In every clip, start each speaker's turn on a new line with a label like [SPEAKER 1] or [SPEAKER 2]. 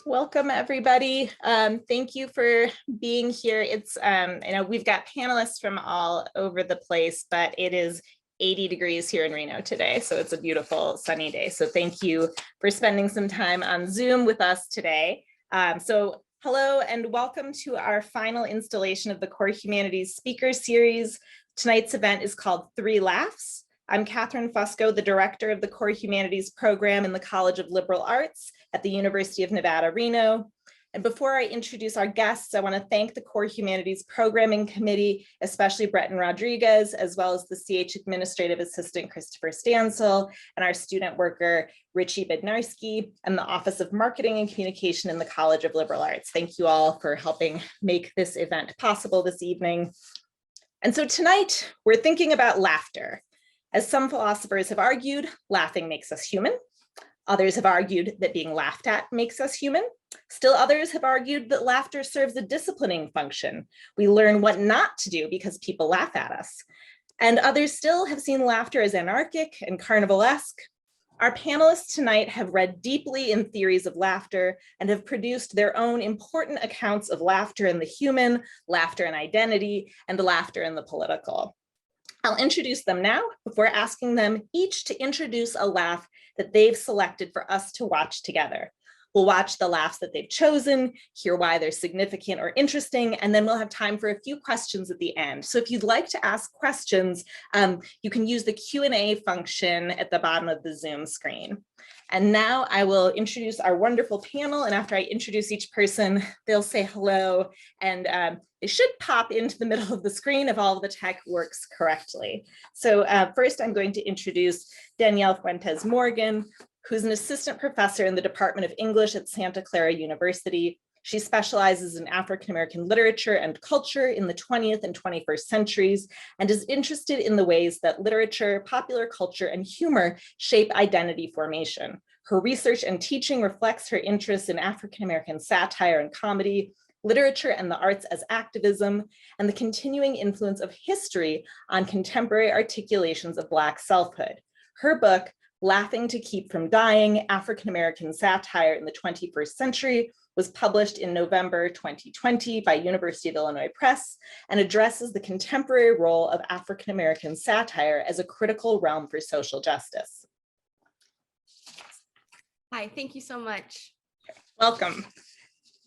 [SPEAKER 1] Welcome, everybody. Thank you for being here. It's, we've got panelists from all over the place, but it is 80 degrees here in Reno today, so it's a beautiful sunny day. So thank you for spending some time on Zoom with us today. Hello and welcome to our final installation of the Core Humanities Speaker Series. Tonight's event is called 3 Laughs. I'm Katherine Fusco, the director of the Core Humanities program in the College of Liberal Arts at the University of Nevada, Reno. And before I introduce our guests, I want to thank the Core Humanities Programming Committee, especially Breton Rodriguez, as well as the CH Administrative Assistant Christopher Stansel, and our student worker, Richie Bednarski, and the Office of Marketing and Communication in the College of Liberal Arts. Thank you all for helping make this event possible this evening. And so tonight, we're thinking about laughter. As some philosophers have argued, laughing makes us human. Others have argued that being laughed at makes us human. Still others have argued that laughter serves a disciplining function. We learn what not to do because people laugh at us. And others still have seen laughter as anarchic and carnivalesque. Our panelists tonight have read deeply in theories of laughter and have produced their own important accounts of laughter in the human, laughter in identity, and laughter in the political. I'll introduce them now before asking them each to introduce a laugh that they've selected for us to watch together. We'll watch the laughs that they've chosen, hear why they're significant or interesting, and then we'll have time for a few questions at the end. So if you'd like to ask questions, you can use the Q&A function at the bottom of the Zoom screen. And now I will introduce our wonderful panel, and after I introduce each person, they'll say hello, and they should pop into the middle of the screen if all of the tech works correctly. So first I'm going to introduce Danielle Fuentes Morgan, who's an assistant professor in the Department of English at Santa Clara University. She specializes in African-American literature and culture in the 20th and 21st centuries, and is interested in the ways that literature, popular culture, and humor shape identity formation. Her research and teaching reflects her interest in African-American satire and comedy, literature and the arts as activism, and the continuing influence of history on contemporary articulations of Black selfhood. Her book, Laughing to Keep from Dying, African-American Satire in the 21st Century, was published in November 2020 by University of Illinois Press and addresses the contemporary role of African-American satire as a critical realm for social justice.
[SPEAKER 2] Hi, thank you so much.
[SPEAKER 1] Welcome.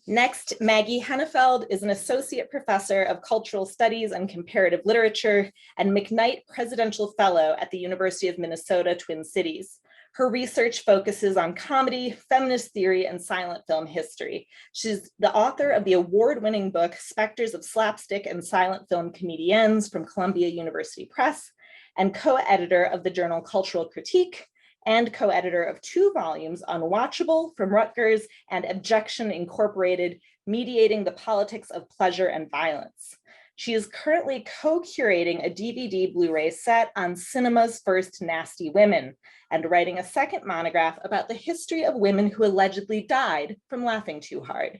[SPEAKER 1] Next, Maggie Hennefeld is an associate professor of cultural studies and comparative literature and McKnight Presidential Fellow at the University of Minnesota, Twin Cities. Her research focuses on comedy, feminist theory, and silent film history. She's the author of the award-winning book, Specters of Slapstick and Silent Film Comedians from Columbia University Press, and co-editor of the journal Cultural Critique, and co-editor of 2 volumes, Unwatchable from Rutgers and Objection Incorporated, Mediating the Politics of Pleasure and Violence. She is currently co-curating a DVD Blu-ray set on cinema's first nasty women and writing a second monograph about the history of women who allegedly died from laughing too hard.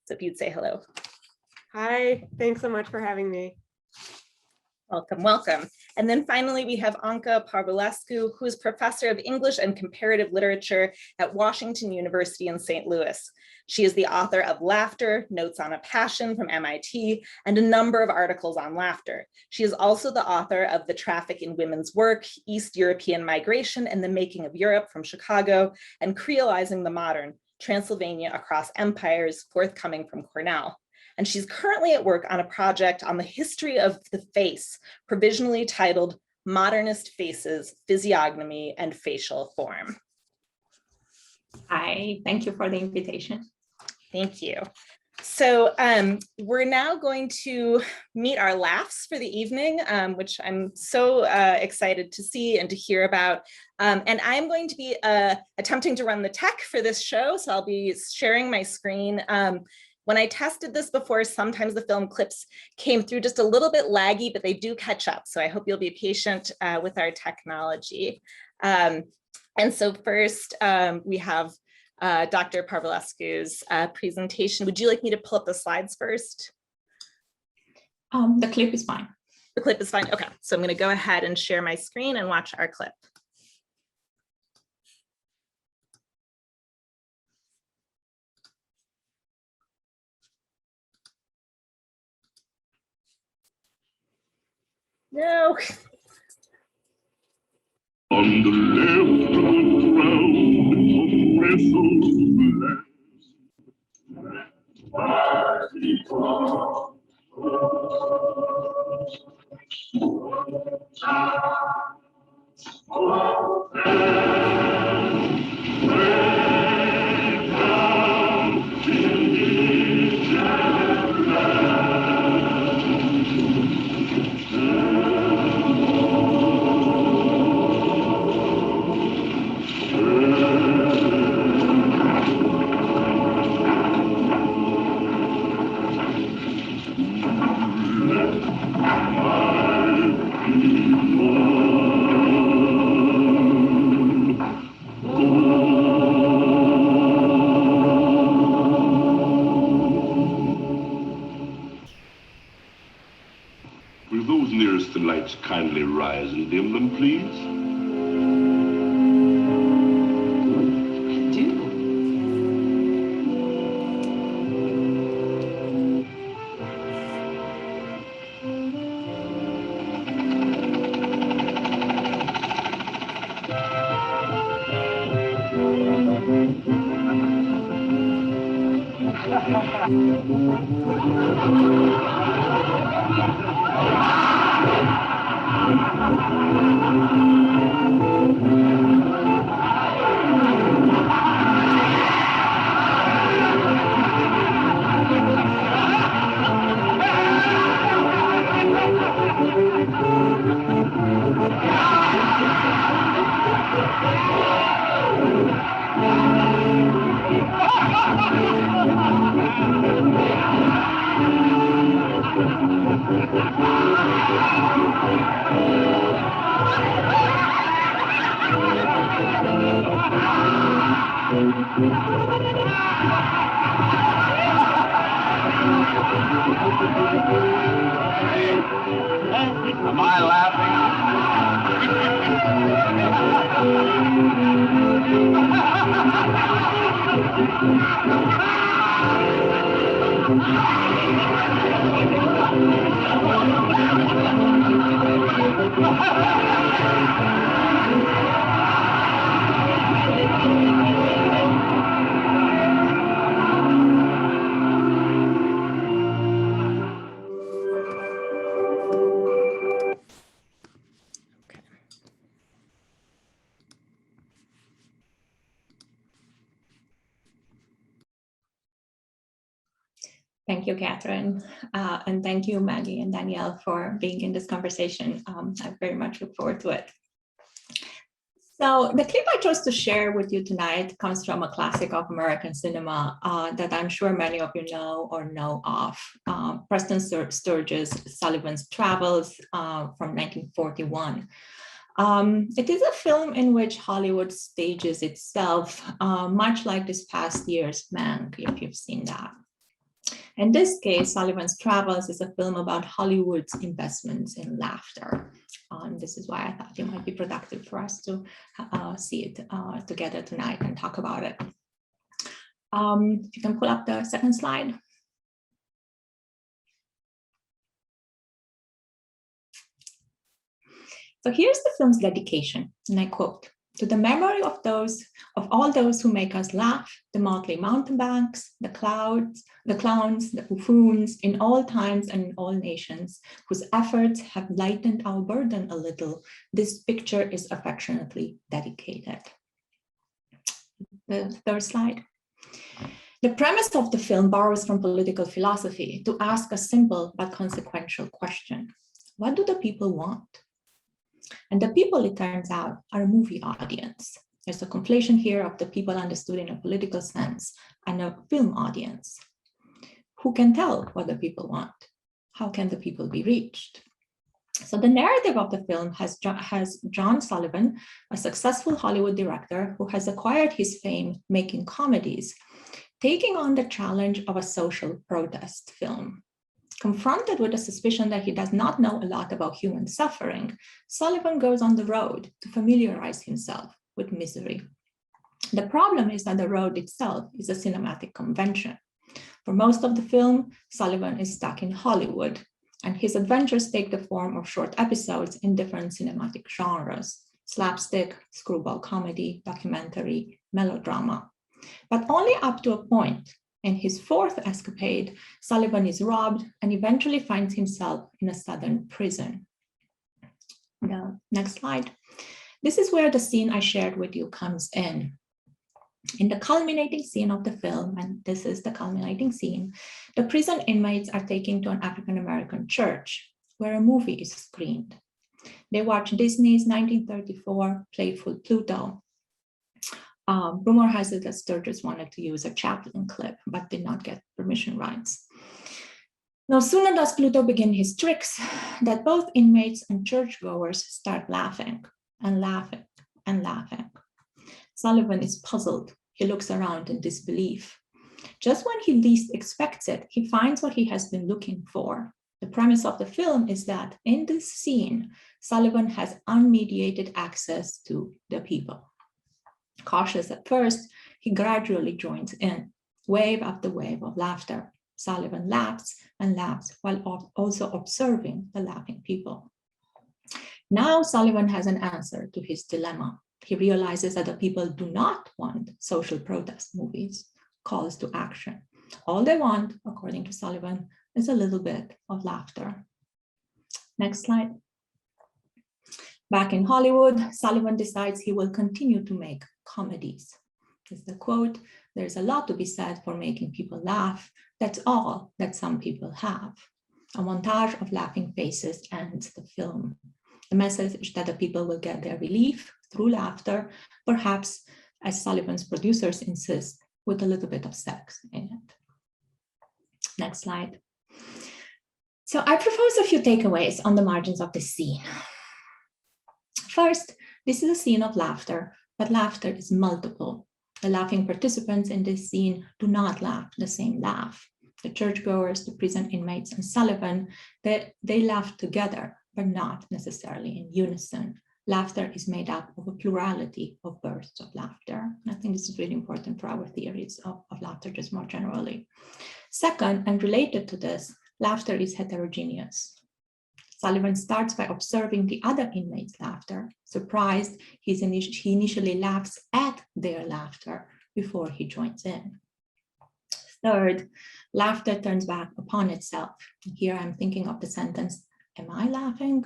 [SPEAKER 1] So if you'd say hello.
[SPEAKER 3] Hi, thanks so much for having me.
[SPEAKER 1] Welcome, welcome. And then finally, we have Anca Parvulescu, who is professor of English and comparative literature at Washington University in St. Louis. She is the author of Laughter, Notes on a Passion from MIT, and a number of articles on laughter. She is also the author of The Traffic in Women's Work, East European Migration and the Making of Europe from Chicago, and Creolizing the Modern, Transylvania Across Empires, forthcoming from Cornell. And she's currently at work on a project on the history of the face, provisionally titled Modernist Faces, Physiognomy and Facial Form.
[SPEAKER 4] Hi, thank you for the invitation.
[SPEAKER 1] Thank you. So we're now going to meet our laughs for the evening, which I'm so excited to see and to hear about. And I'm going to be attempting to run the tech for this show, so I'll be sharing my screen. When I tested this before, sometimes the film clips came through just a little bit laggy, but they do catch up. So I hope you'll be patient with our technology. And so first, we have Dr. Parvulescu's presentation. Would you like me to pull up the slides first?
[SPEAKER 4] The clip is fine.
[SPEAKER 1] The clip is fine. Okay, so I'm going to go ahead and share my screen and watch our clip. No.
[SPEAKER 5] On the left, a crowd of wrestlers. Will those nearest the lights kindly rise and dim them, please? Am I
[SPEAKER 4] Thank you, Catherine. And thank you, Maggie and Danielle, for being in this conversation. I very much look forward to it. So the clip I chose to share with you tonight comes from a classic of American cinema that I'm sure many of you know or know of, Preston Sturges' Sullivan's Travels from 1941. It is a film in which Hollywood stages itself, much like this past year's Mank, if you've seen that. In this case, Sullivan's Travels is a film about Hollywood's investments in laughter. This is why I thought it might be productive for us to see it together tonight and talk about it. If you can pull up the second slide. So here's the film's dedication, and I quote, "To the memory of all those who make us laugh, the motley mountebanks, the clowns, the buffoons, in all times and in all nations, whose efforts have lightened our burden a little, this picture is affectionately dedicated." The third slide. The premise of the film borrows from political philosophy to ask a simple but consequential question. What do the people want? And the people, it turns out, are a movie audience. There's a conflation here of the people understood in a political sense and a film audience. Who can tell what the people want? How can the people be reached? So the narrative of the film has John Sullivan, a successful Hollywood director who has acquired his fame making comedies, taking on the challenge of a social protest film. Confronted with the suspicion that he does not know a lot about human suffering, Sullivan goes on the road to familiarize himself with misery. The problem is that the road itself is a cinematic convention. For most of the film, Sullivan is stuck in Hollywood, And his adventures take the form of short episodes in different cinematic genres: slapstick, screwball comedy, documentary, melodrama. But only up to a point. In his fourth escapade, Sullivan is robbed and eventually finds himself in a southern prison. The next slide. This is where the scene I shared with you comes in. In the culminating scene of the film, and this is the culminating scene, the prison inmates are taken to an African-American church where a movie is screened. They watch Disney's 1934 Playful Pluto. Rumor has it that Sturgis wanted to use a Chaplin clip, but did not get permission rights. No sooner does Pluto begin his tricks that both inmates and churchgoers start laughing and laughing and laughing. Sullivan is puzzled. He looks around in disbelief. Just when he least expects it, he finds what he has been looking for. The premise of the film is that in this scene, Sullivan has unmediated access to the people. Cautious at first, he gradually joins in, wave after wave of laughter. Sullivan laughs and laughs while also observing the laughing people. Now Sullivan has an answer to his dilemma. He realizes that the people do not want social protest movies, calls to action. All they want, according to Sullivan, is a little bit of laughter. Next slide. Back in Hollywood, Sullivan decides he will continue to make comedies. This is the quote, "There's a lot to be said for making people laugh. That's all that some people have." A montage of laughing faces ends the film. The message is that the people will get their relief through laughter, perhaps, as Sullivan's producers insist, with a little bit of sex in it. Next slide. So I propose a few takeaways on the margins of this scene. First, this is a scene of laughter, but laughter is multiple. The laughing participants in this scene do not laugh the same laugh. The churchgoers, the prison inmates, and Sullivan, they laugh together, but not necessarily in unison. Laughter is made up of a plurality of bursts of laughter. And I think this is really important for our theories of laughter just more generally. Second, and related to this, laughter is heterogeneous. Sullivan starts by observing the other inmates' laughter. Surprised, he initially laughs at their laughter before he joins in. Third, laughter turns back upon itself. Here I'm thinking of the sentence, "Am I laughing?"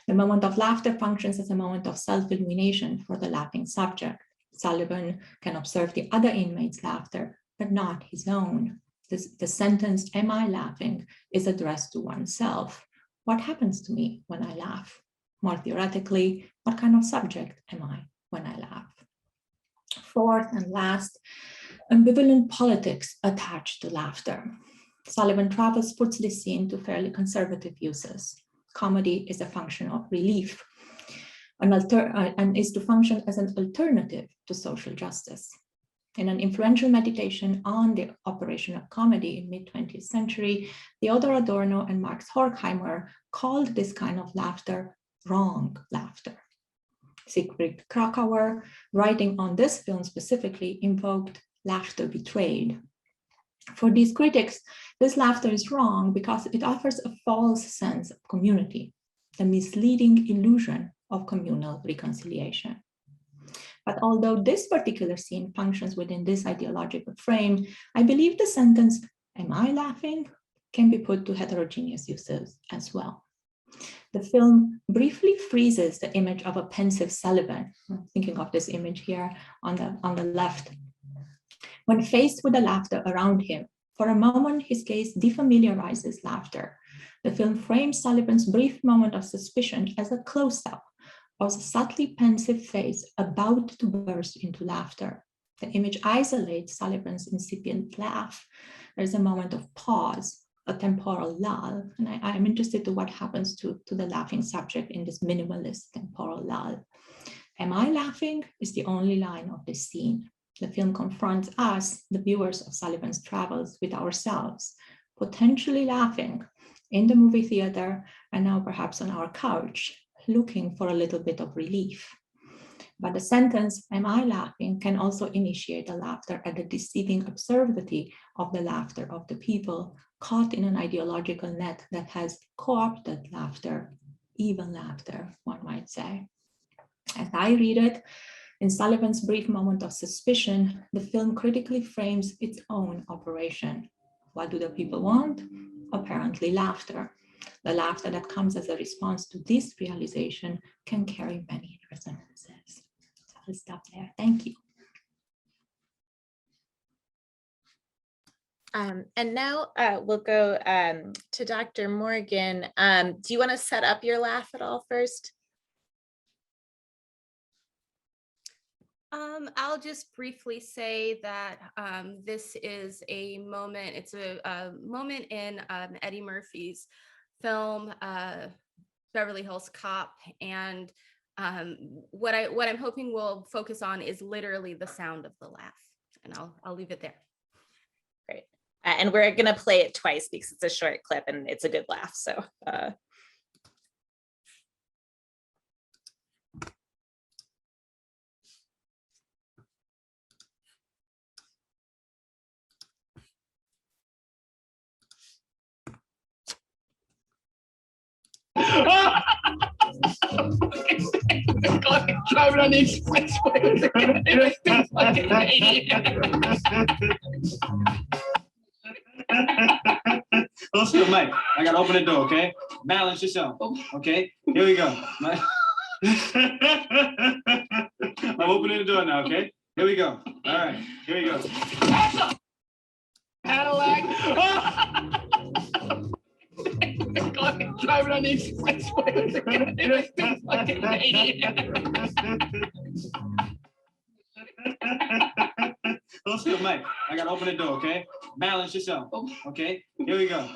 [SPEAKER 4] The moment of laughter functions as a moment of self-illumination for the laughing subject. Sullivan can observe the other inmate's laughter, but not his own. The sentence, "Am I laughing?" is addressed to oneself. What happens to me when I laugh? More theoretically, what kind of subject am I when I laugh? Fourth and last, ambivalent politics attached to laughter. Sullivan Travels puts this scene to fairly conservative uses. Comedy is a function of relief and is to function as an alternative to social justice. In an influential meditation on the operation of comedy in mid-20th century, Theodor Adorno and Max Horkheimer called this kind of laughter wrong laughter. Siegfried Krakauer, writing on this film specifically, invoked laughter betrayed. For these critics, this laughter is wrong because it offers a false sense of community, the misleading illusion of communal reconciliation. But although this particular scene functions within this ideological frame, I believe the sentence, "Am I laughing?" can be put to heterogeneous uses as well. The film briefly freezes the image of a pensive Sullivan. I'm thinking of this image here on the left. When faced with the laughter around him, for a moment, his gaze defamiliarizes laughter. The film frames Sullivan's brief moment of suspicion as a close-up of a subtly pensive face about to burst into laughter. The image isolates Sullivan's incipient laugh. There's a moment of pause, a temporal lull, and I'm interested to what happens to the laughing subject in this minimalist temporal lull. "Am I laughing?" is the only line of this scene. The film confronts us, the viewers of Sullivan's Travels, with ourselves, potentially laughing in the movie theater and now perhaps on our couch, looking for a little bit of relief. But the sentence, "Am I laughing?" can also initiate the laughter at the deceiving absurdity of the laughter of the people caught in an ideological net that has co-opted laughter, even laughter, one might say. As I read it, in Sullivan's brief moment of suspicion, the film critically frames its own operation. What do the people want? Apparently laughter. The laughter that comes as a response to this realization can carry many resonances. So I'll stop there. Thank you.
[SPEAKER 1] And now we'll go to Dr. Morgan. Do you want to set up your laugh at all first?
[SPEAKER 2] I'll just briefly say that this is a moment, it's a moment in Eddie Murphy's film, Beverly Hills Cop. And what I'm hoping we'll focus on is literally the sound of the laugh. And I'll leave it there.
[SPEAKER 1] Great. And we're going to play it twice because it's a short clip and it's a good laugh. So
[SPEAKER 6] Driving on the expressway. Let's go, Mike. I gotta open the door, okay? Balance yourself. Okay, here we go. I'm opening the door now, okay? Here we go. All right, here we go. Cadillac. Driving on the expressway. Let's go, Mike. I gotta open the door, okay? Balance yourself. Okay, here we go.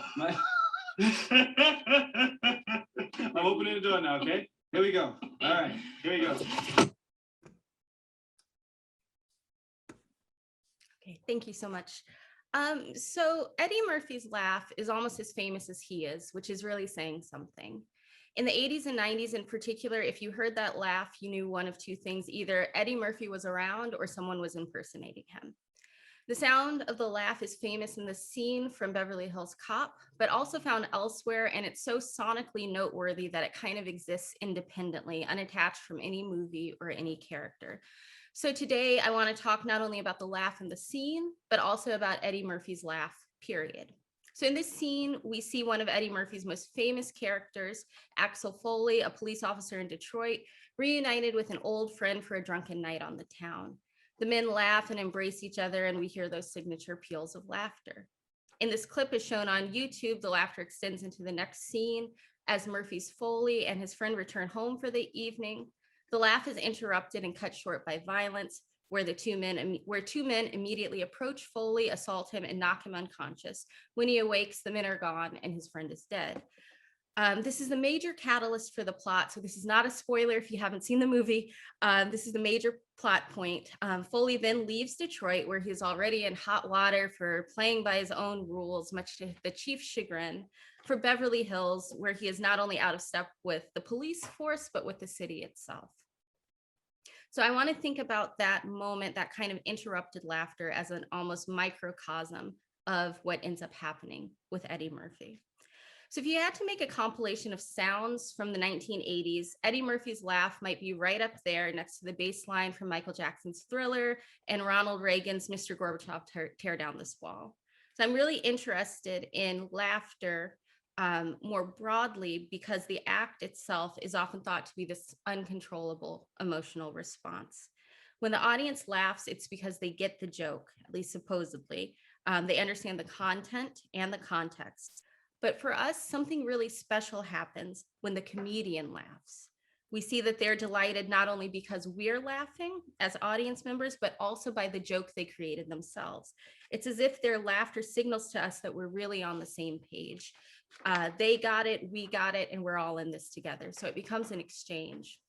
[SPEAKER 6] I'm opening the door now, okay? Here we go. All right, here we go.
[SPEAKER 2] Okay, thank you so much. So Eddie Murphy's laugh is almost as famous as he is, which is really saying something. In the 80s and 90s in particular, if you heard that laugh, you knew one of two things: either Eddie Murphy was around or someone was impersonating him. The sound of the laugh is famous in the scene from Beverly Hills Cop, but also found elsewhere, and it's so sonically noteworthy that it kind of exists independently, unattached from any movie or any character. So today I want to talk not only about the laugh in the scene, but also about Eddie Murphy's laugh, period. So in this scene, we see one of Eddie Murphy's most famous characters, Axel Foley, a police officer in Detroit, reunited with an old friend for a drunken night on the town. The men laugh and embrace each other, and we hear those signature peals of laughter. In this clip as shown on YouTube, the laughter extends into the next scene as Murphy's Foley and his friend return home for the evening. The laugh is interrupted and cut short by violence, where two men immediately approach Foley, assault him, and knock him unconscious. When he awakes, the men are gone and his friend is dead. This is the major catalyst for the plot. So this is not a spoiler if you haven't seen the movie. This is the major plot point. Foley then leaves Detroit, where he's already in hot water for playing by his own rules, much to the chief's chagrin, for Beverly Hills, where he is not only out of step with the police force, but with the city itself. So I want to think about that moment, that kind of interrupted laughter, as an almost microcosm of what ends up happening with Eddie Murphy. So if you had to make a compilation of sounds from the 1980s, Eddie Murphy's laugh might be right up there next to the bass line from Michael Jackson's Thriller and Ronald Reagan's Mr. Gorbachev, Tear Down This Wall. So I'm really interested in laughter more broadly, because the act itself is often thought to be this uncontrollable emotional response. When the audience laughs, it's because they get the joke, at least supposedly. They understand the content and the context. But for us, something really special happens when the comedian laughs. We see that they're delighted not only because we're laughing as audience members, but also by the joke they created themselves. It's as if their laughter signals to us that we're really on the same page. They got it, we got it, and we're all in this together. So it becomes an exchange.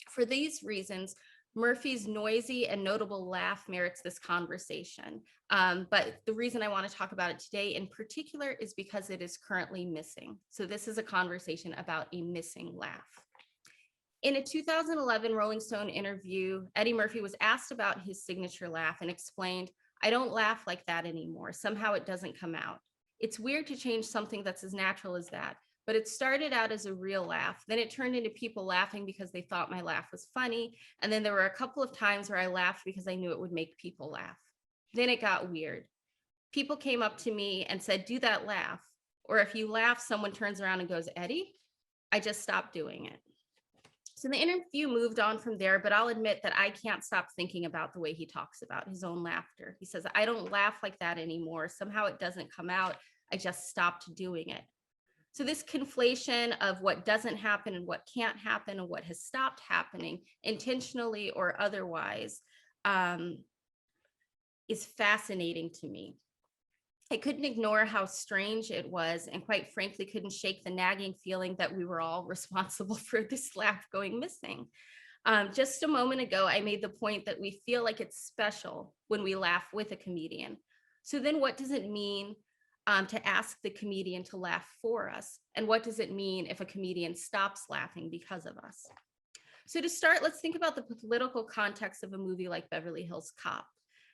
[SPEAKER 2] For these reasons, Murphy's noisy and notable laugh merits this conversation. But the reason I want to talk about it today in particular is because it is currently missing. So this is a conversation about a missing laugh. In a 2011 Rolling Stone interview, Eddie Murphy was asked about his signature laugh and explained, "I don't laugh like that anymore. Somehow it doesn't come out. It's weird to change something that's as natural as that, but it started out as a real laugh. Then it turned into people laughing because they thought my laugh was funny. And then there were a couple of times where I laughed because I knew it would make people laugh. Then it got weird. People came up to me and said, do that laugh. Or if you laugh, someone turns around and goes, Eddie, I just stopped doing it." So the interview moved on from there, but I'll admit that I can't stop thinking about the way he talks about his own laughter. He says, "I don't laugh like that anymore. Somehow it doesn't come out. I just stopped doing it." So this conflation of what doesn't happen and what can't happen and what has stopped happening, intentionally or otherwise, is fascinating to me. I couldn't ignore how strange it was, and quite frankly, couldn't shake the nagging feeling that we were all responsible for this laugh going missing. Just a moment ago, I made the point that we feel like it's special when we laugh with a comedian. So then what does it mean to ask the comedian to laugh for us? And what does it mean if a comedian stops laughing because of us? So to start, let's think about the political context of a movie like Beverly Hills Cop.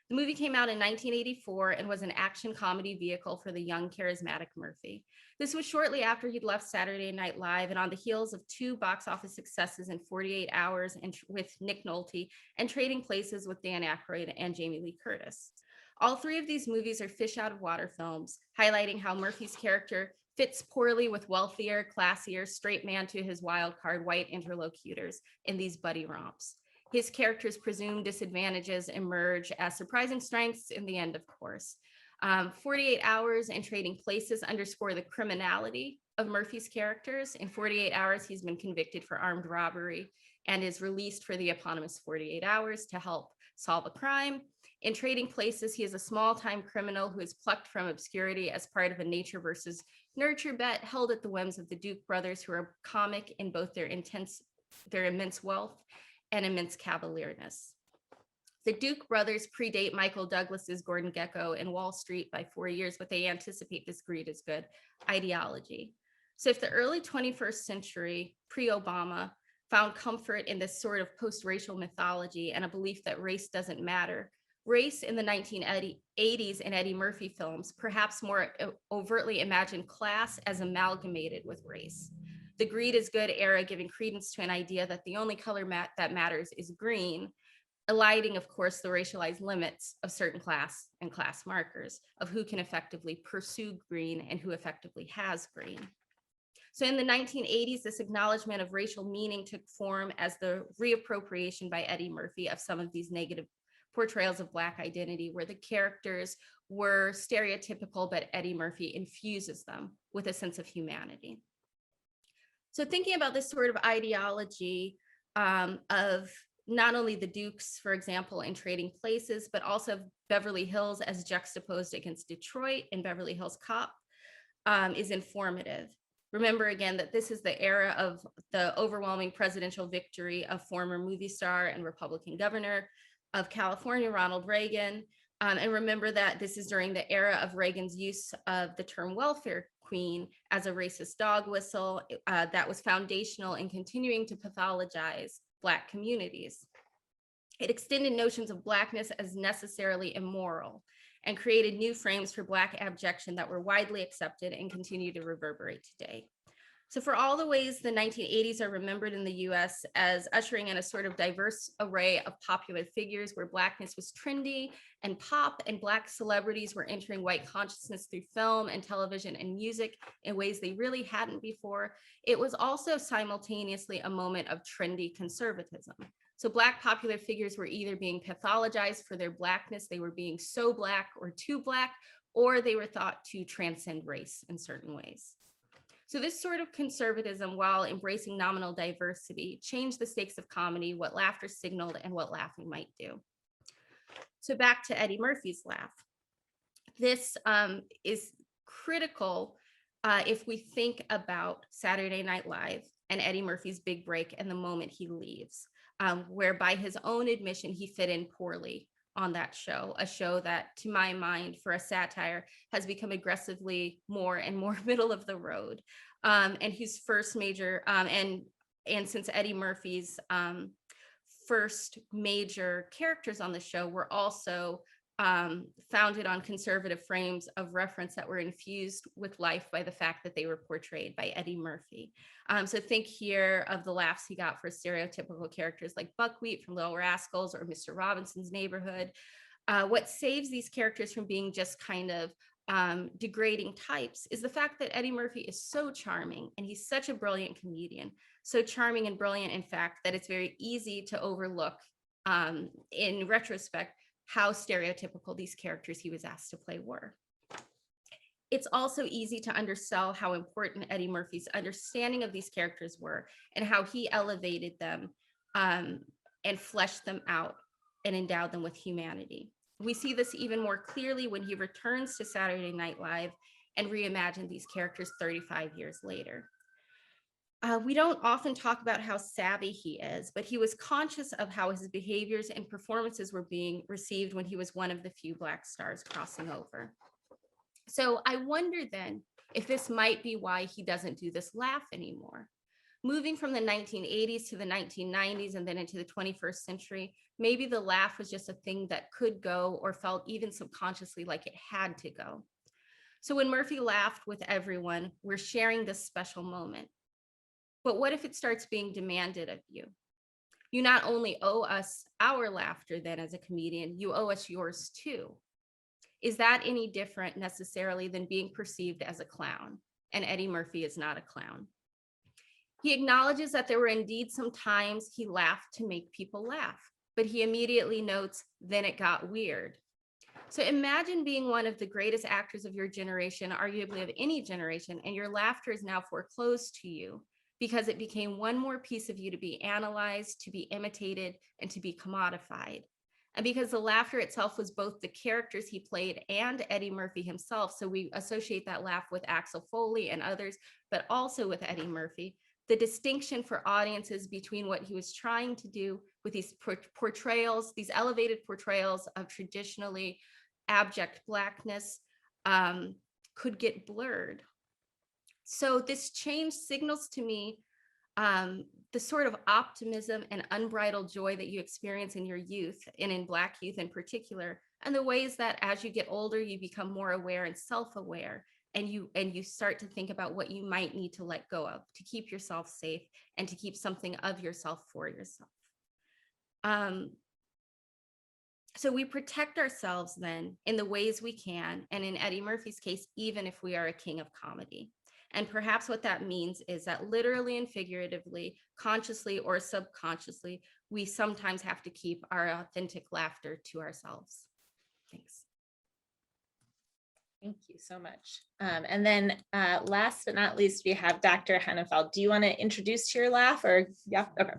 [SPEAKER 2] The movie came out in 1984 and was an action comedy vehicle for the young, charismatic Murphy. This was shortly after he'd left Saturday Night Live and on the heels of 2 box office successes in 48 Hours and with Nick Nolte and Trading Places with Dan Aykroyd and Jamie Lee Curtis. All 3 of these movies are fish out of water films, highlighting how Murphy's character fits poorly with wealthier, classier, straight man to his wild card white interlocutors in these buddy romps. His character's presumed disadvantages emerge as surprising strengths in the end, of course. 48 Hours and Trading Places underscore the criminality of Murphy's characters. In 48 Hours, he's been convicted for armed robbery and is released for the eponymous 48 Hours to help solve a crime. In Trading Places, he is a small-time criminal who is plucked from obscurity as part of a nature versus nurture bet held at the whims of the Duke brothers, who are comic in both their immense wealth and immense cavalierness. The Duke brothers predate Michael Douglas's Gordon Gekko and Wall Street by 4 years, but they anticipate this greed is good ideology. So if the early 21st century, pre-Obama, found comfort in this sort of post-racial mythology and a belief that race doesn't matter, race in the 1980s and Eddie Murphy films perhaps more overtly imagined class as amalgamated with race. The greed is good era giving credence to an idea that the only color that matters is green, eliding, of course, the racialized limits of certain class and class markers of who can effectively pursue green and who effectively has green. So in the 1980s, this acknowledgement of racial meaning took form as the reappropriation by Eddie Murphy of some of these negative portrayals of Black identity, where the characters were stereotypical, but Eddie Murphy infuses them with a sense of humanity. So thinking about this sort of ideology of not only the Dukes, for example, in Trading Places, but also Beverly Hills as juxtaposed against Detroit in Beverly Hills Cop is informative. Remember again that this is the era of the overwhelming presidential victory of former movie star and Republican governor of California, Ronald Reagan. And remember that this is during the era of Reagan's use of the term welfare queen as a racist dog whistle that was foundational in continuing to pathologize Black communities. It extended notions of Blackness as necessarily immoral and created new frames for Black abjection that were widely accepted and continue to reverberate today. So for all the ways the 1980s are remembered in the US as ushering in a sort of diverse array of popular figures where Blackness was trendy and pop, and Black celebrities were entering white consciousness through film and television and music in ways they really hadn't before, it was also simultaneously a moment of trendy conservatism. So Black popular figures were either being pathologized for their Blackness, they were being so Black or too Black, or they were thought to transcend race in certain ways. So this sort of conservatism, while embracing nominal diversity, changed the stakes of comedy, what laughter signaled, and what laughing might do. So back to Eddie Murphy's laugh. This is critical if we think about Saturday Night Live and Eddie Murphy's big break and the moment he leaves, where by his own admission, he fit in poorly on that show, a show that, to my mind, for a satire, has become aggressively more and more middle of the road. And his first major, and and since Eddie Murphy's first major characters on the show were also founded on conservative frames of reference that were infused with life by the fact that they were portrayed by Eddie Murphy. So think here of the laughs he got for stereotypical characters like Buckwheat from Little Rascals or Mr. Robinson's Neighborhood. What saves these characters from being just kind of degrading types is the fact that Eddie Murphy is so charming and he's such a brilliant comedian, so charming and brilliant, in fact, that it's very easy to overlook in retrospect how stereotypical these characters he was asked to play were. It's also easy to undersell how important Eddie Murphy's understanding of these characters were and how he elevated them and fleshed them out and endowed them with humanity. We see this even more clearly when he returns to Saturday Night Live and reimagined these characters 35 years later. We don't often talk about how savvy he is, but he was conscious of how his behaviors and performances were being received when he was one of the few Black stars crossing over. So I wonder then if this might be why he doesn't do this laugh anymore. Moving from the 1980s to the 1990s and then into the 21st century, maybe the laugh was just a thing that could go or felt even subconsciously like it had to go. So when Murphy laughed with everyone, we're sharing this special moment. But what if it starts being demanded of you? You not only owe us our laughter then as a comedian, you owe us yours too. Is that any different necessarily than being perceived as a clown? And Eddie Murphy is not a clown. He acknowledges that there were indeed some times he laughed to make people laugh, but he immediately notes, then it got weird. So imagine being one of the greatest actors of your generation, arguably of any generation, and your laughter is now foreclosed to you because it became one more piece of you to be analyzed, to be imitated, and to be commodified. And because the laughter itself was both the characters he played and Eddie Murphy himself, so we associate that laugh with Axel Foley and others, but also with Eddie Murphy, the distinction for audiences between what he was trying to do with these portrayals, these elevated portrayals of traditionally abject Blackness could get blurred. So this change signals to me the sort of optimism and unbridled joy that you experience in your youth and in Black youth in particular, and the ways that as you get older, you become more aware and self-aware. And you start to think about what you might need to let go of to keep yourself safe and to keep something of yourself for yourself. So we protect ourselves then in the ways we can, and in Eddie Murphy's case, even if we are a king of comedy. And perhaps what that means is that literally and figuratively, consciously or subconsciously, we sometimes have to keep our authentic laughter to ourselves. Thanks.
[SPEAKER 1] Thank you so much. And then last but not least, we have Dr. Hennefeld. Do you want to introduce your laugh or, yeah, okay.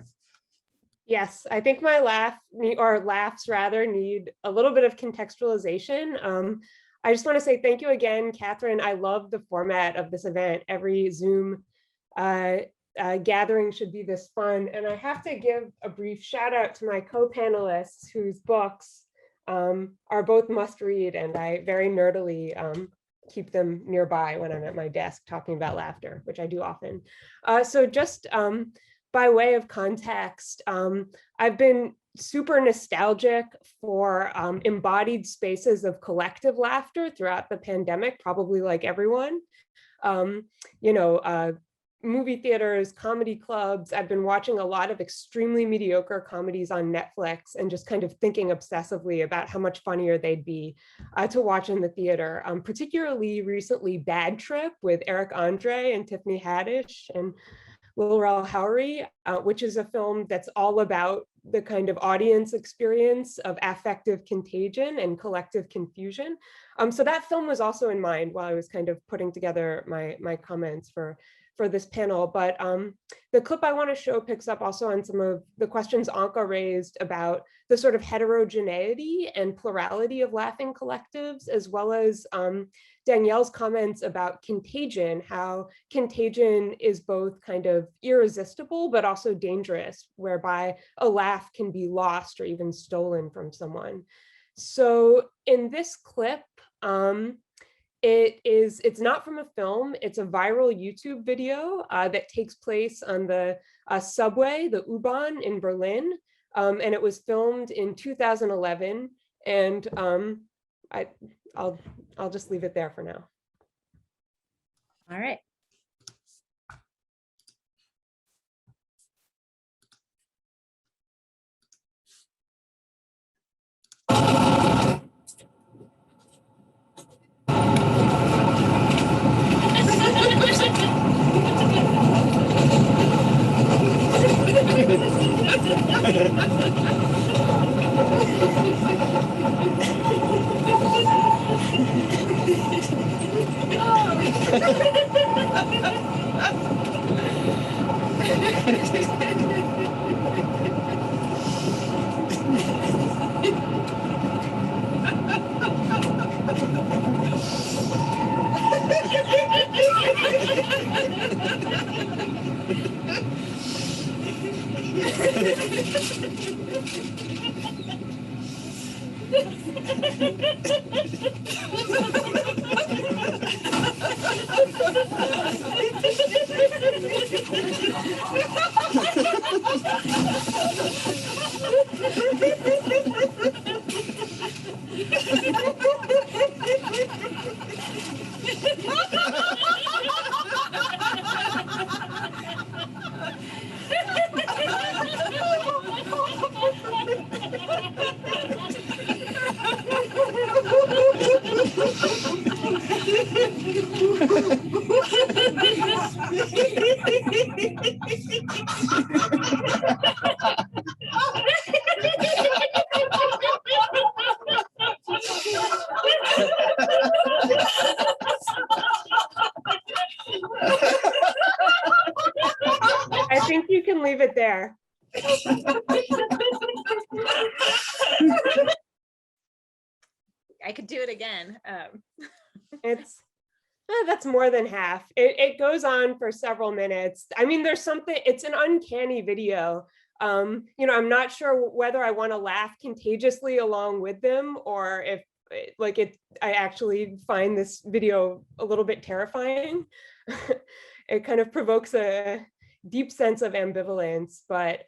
[SPEAKER 3] Yes, I think my laughs rather need a little bit of contextualization. I just want to say thank you again, Katherine. I love the format of this event. Every Zoom gathering should be this fun. And I have to give a brief shout out to my co-panelists whose books are both must read, and I very nerdily keep them nearby when I'm at my desk talking about laughter, which I do often. So just by way of context, I've been super nostalgic for embodied spaces of collective laughter throughout the pandemic, probably like everyone. Movie theaters, comedy clubs. I've been watching a lot of extremely mediocre comedies on Netflix and just kind of thinking obsessively about how much funnier they'd be to watch in the theater. Particularly recently, Bad Trip with Eric Andre and Tiffany Haddish and Lil Rel Howery, which is a film that's all about the kind of audience experience of affective contagion and collective confusion. So that film was also in mind while I was kind of putting together my comments for this panel, but the clip I want to show picks up also on some of the questions Anca raised about the sort of heterogeneity and plurality of laughing collectives, as well as Danielle's comments about contagion, how contagion is both kind of irresistible, but also dangerous, whereby a laugh can be lost or even stolen from someone. So in this clip, It's not from a film. It's a viral YouTube video that takes place on the subway, the U-Bahn in Berlin. And it was filmed in 2011. And I'll just leave it there for now.
[SPEAKER 1] All right.
[SPEAKER 3] I think you can leave it there.
[SPEAKER 1] I could do it again.
[SPEAKER 3] That's more than half. It goes on for several minutes. I mean, there's something, it's an uncanny video. I'm not sure whether I want to laugh contagiously along with them, or if I actually find this video a little bit terrifying. It kind of provokes a deep sense of ambivalence, but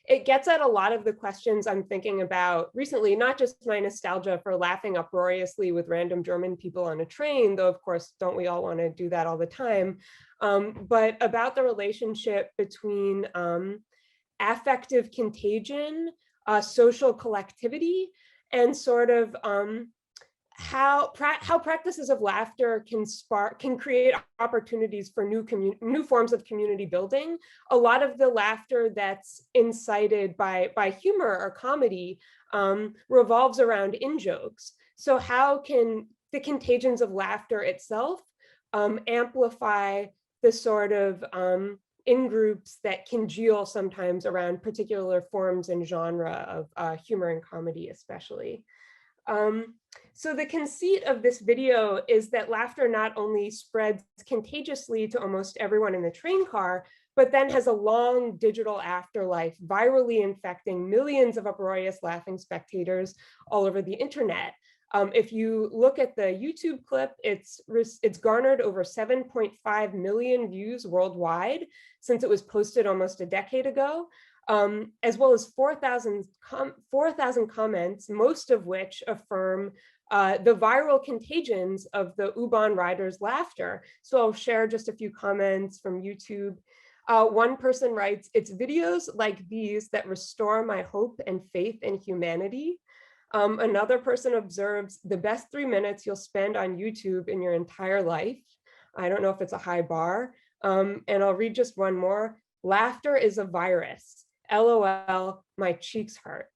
[SPEAKER 3] it gets at a lot of the questions I'm thinking about recently, not just my nostalgia for laughing uproariously with random German people on a train, though of course, don't we all want to do that all the time, but about the relationship between affective contagion, social collectivity, and sort of how practices of laughter can create opportunities for new forms of community building. A lot of the laughter that's incited by humor or comedy revolves around in-jokes. So how can the contagions of laughter itself amplify the sort of in-groups that congeal sometimes around particular forms and genre of humor and comedy especially. So the conceit of this video is that laughter not only spreads contagiously to almost everyone in the train car, but then has a long digital afterlife, virally infecting millions of uproarious laughing spectators all over the internet. If you look at the YouTube clip, it's garnered over 7.5 million views worldwide since it was posted almost a decade ago. As well as 4,000 comments, most of which affirm the viral contagions of the U-Bahn riders' laughter. So I'll share just a few comments from YouTube. One person writes, "It's videos like these that restore my hope and faith in humanity." Another person observes, "The best 3 minutes you'll spend on YouTube in your entire life." I don't know if it's a high bar. And I'll read just one more. "Laughter is a virus. LOL, my cheeks hurt."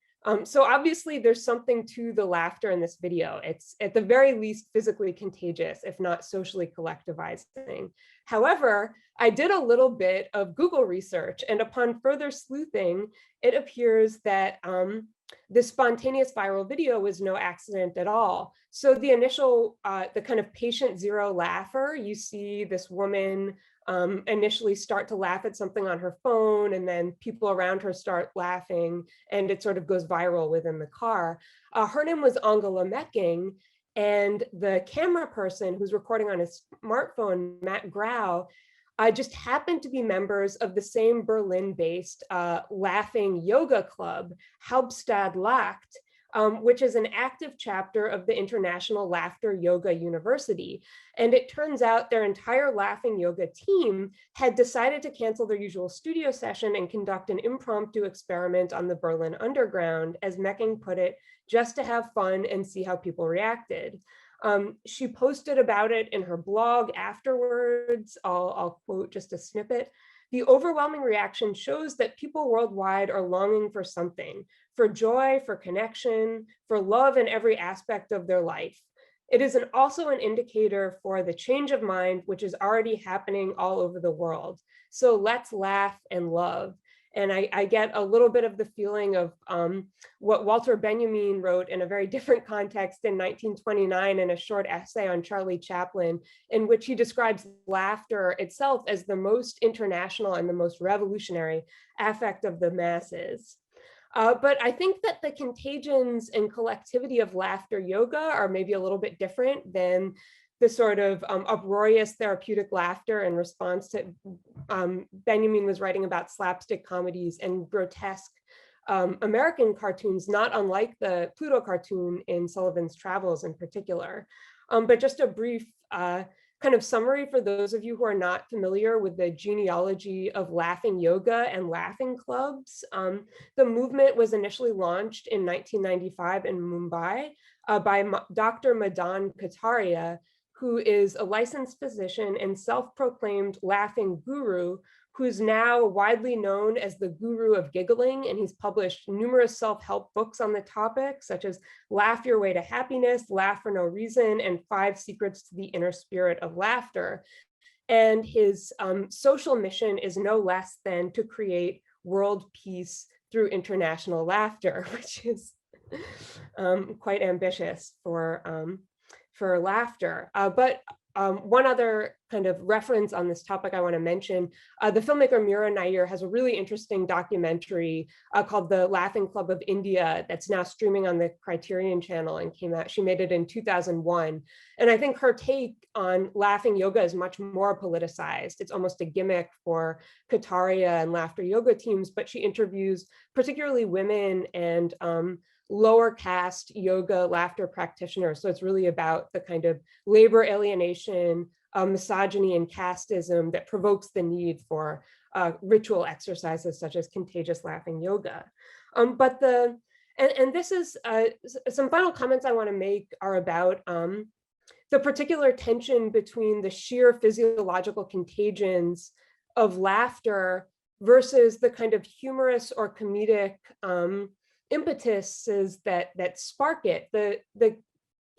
[SPEAKER 3] So obviously there's something to the laughter in this video. It's at the very least physically contagious, if not socially collectivizing. However, I did a little bit of Google research, and upon further sleuthing, it appears that this spontaneous viral video was no accident at all. So the initial, the kind of patient zero laugher, you see this woman initially start to laugh at something on her phone, and then people around her start laughing, and it sort of goes viral within the car. Her name was Angela Mecking, And the camera person who's recording on his smartphone, Matt Grau, just happened to be members of the same Berlin-based laughing yoga club, Hauptstadt Lacht, which is an active chapter of the International Laughter Yoga University. And it turns out their entire laughing yoga team had decided to cancel their usual studio session and conduct an impromptu experiment on the Berlin Underground, as Mecking put it, just to have fun and see how people reacted. She posted about it in her blog afterwards. I'll quote just a snippet. The overwhelming reaction shows that people worldwide are longing for something, for joy, for connection, for love in every aspect of their life. It is also an indicator for the change of mind, which is already happening all over the world. So let's laugh and love. And I get a little bit of the feeling of what Walter Benjamin wrote in a very different context in 1929 in a short essay on Charlie Chaplin, in which he describes laughter itself as the most international and the most revolutionary affect of the masses. But I think that the contagions and collectivity of laughter yoga are maybe a little bit different than the sort of uproarious therapeutic laughter in response to Benjamin was writing about slapstick comedies and grotesque American cartoons, not unlike the Pluto cartoon in Sullivan's Travels in particular. But just a brief kind of summary for those of you who are not familiar with the genealogy of laughing yoga and laughing clubs. The movement was initially launched in 1995 in Mumbai by Dr. Madan Kataria, who is a licensed physician and self-proclaimed laughing guru, who's now widely known as the guru of giggling, and he's published numerous self-help books on the topic, such as Laugh Your Way to Happiness, Laugh for No Reason, and 5 Secrets to the Inner Spirit of Laughter. And his social mission is no less than to create world peace through international laughter, which is quite ambitious for laughter. But one other kind of reference on this topic I want to mention, the filmmaker Meera Nair has a really interesting documentary called The Laughing Club of India that's now streaming on the Criterion channel and came out, she made it in 2001. And I think her take on laughing yoga is much more politicized. It's almost a gimmick for Kataria and laughter yoga teams, but she interviews particularly women and lower caste yoga laughter practitioners. So it's really about the kind of labor alienation, misogyny and casteism that provokes the need for ritual exercises such as contagious laughing yoga. And this is some final comments I want to make are about the particular tension between the sheer physiological contagions of laughter versus the kind of humorous or comedic impetuses that spark it. The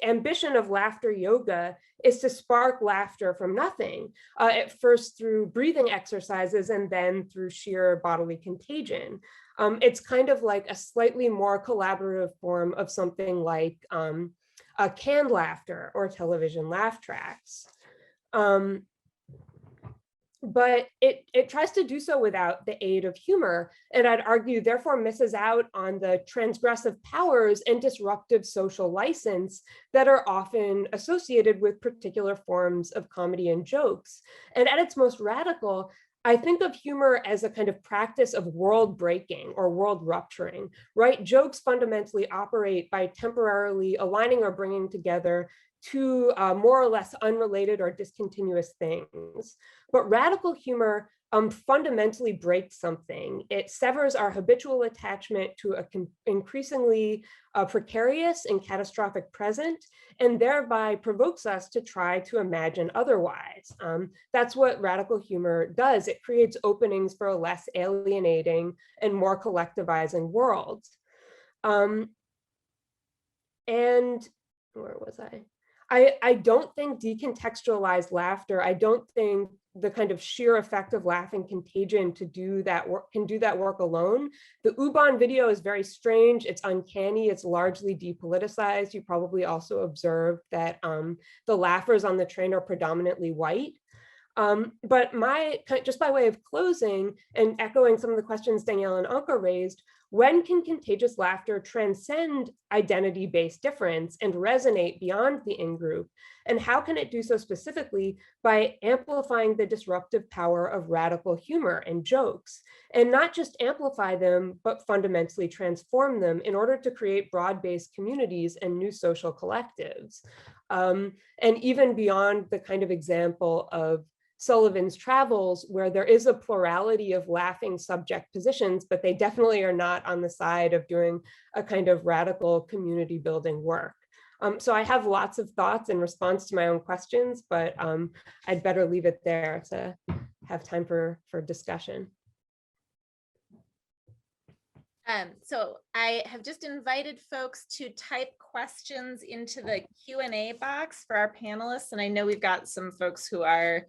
[SPEAKER 3] ambition of laughter yoga is to spark laughter from nothing, at first through breathing exercises and then through sheer bodily contagion. It's kind of like a slightly more collaborative form of something like canned laughter or television laugh tracks. But it tries to do so without the aid of humor, and I'd argue therefore misses out on the transgressive powers and disruptive social license that are often associated with particular forms of comedy and jokes. And at its most radical, I think of humor as a kind of practice of world breaking or world rupturing, right? Jokes fundamentally operate by temporarily aligning or bringing together two more or less unrelated or discontinuous things. But radical humor fundamentally breaks something. It severs our habitual attachment to an increasingly precarious and catastrophic present, and thereby provokes us to try to imagine otherwise. That's what radical humor does. It creates openings for a less alienating and more collectivizing world. And where was I? I don't think decontextualized laughter, I don't think the kind of sheer effect of laughing contagion to do that work can do that work alone. The U-Bahn video is very strange, it's uncanny, it's largely depoliticized. You probably also observed that the laughers on the train are predominantly white. But just by way of closing and echoing some of the questions Danielle and Anca raised, when can contagious laughter transcend identity-based difference and resonate beyond the in-group? And how can it do so specifically by amplifying the disruptive power of radical humor and jokes, and not just amplify them, but fundamentally transform them in order to create broad-based communities and new social collectives? And even beyond the kind of example of Sullivan's travels, where there is a plurality of laughing subject positions, but they definitely are not on the side of doing a kind of radical community building work. So I have lots of thoughts in response to my own questions, but I'd better leave it there to have time for discussion.
[SPEAKER 1] So I have just invited folks to type questions into the Q&A box for our panelists. And I know we've got some folks who are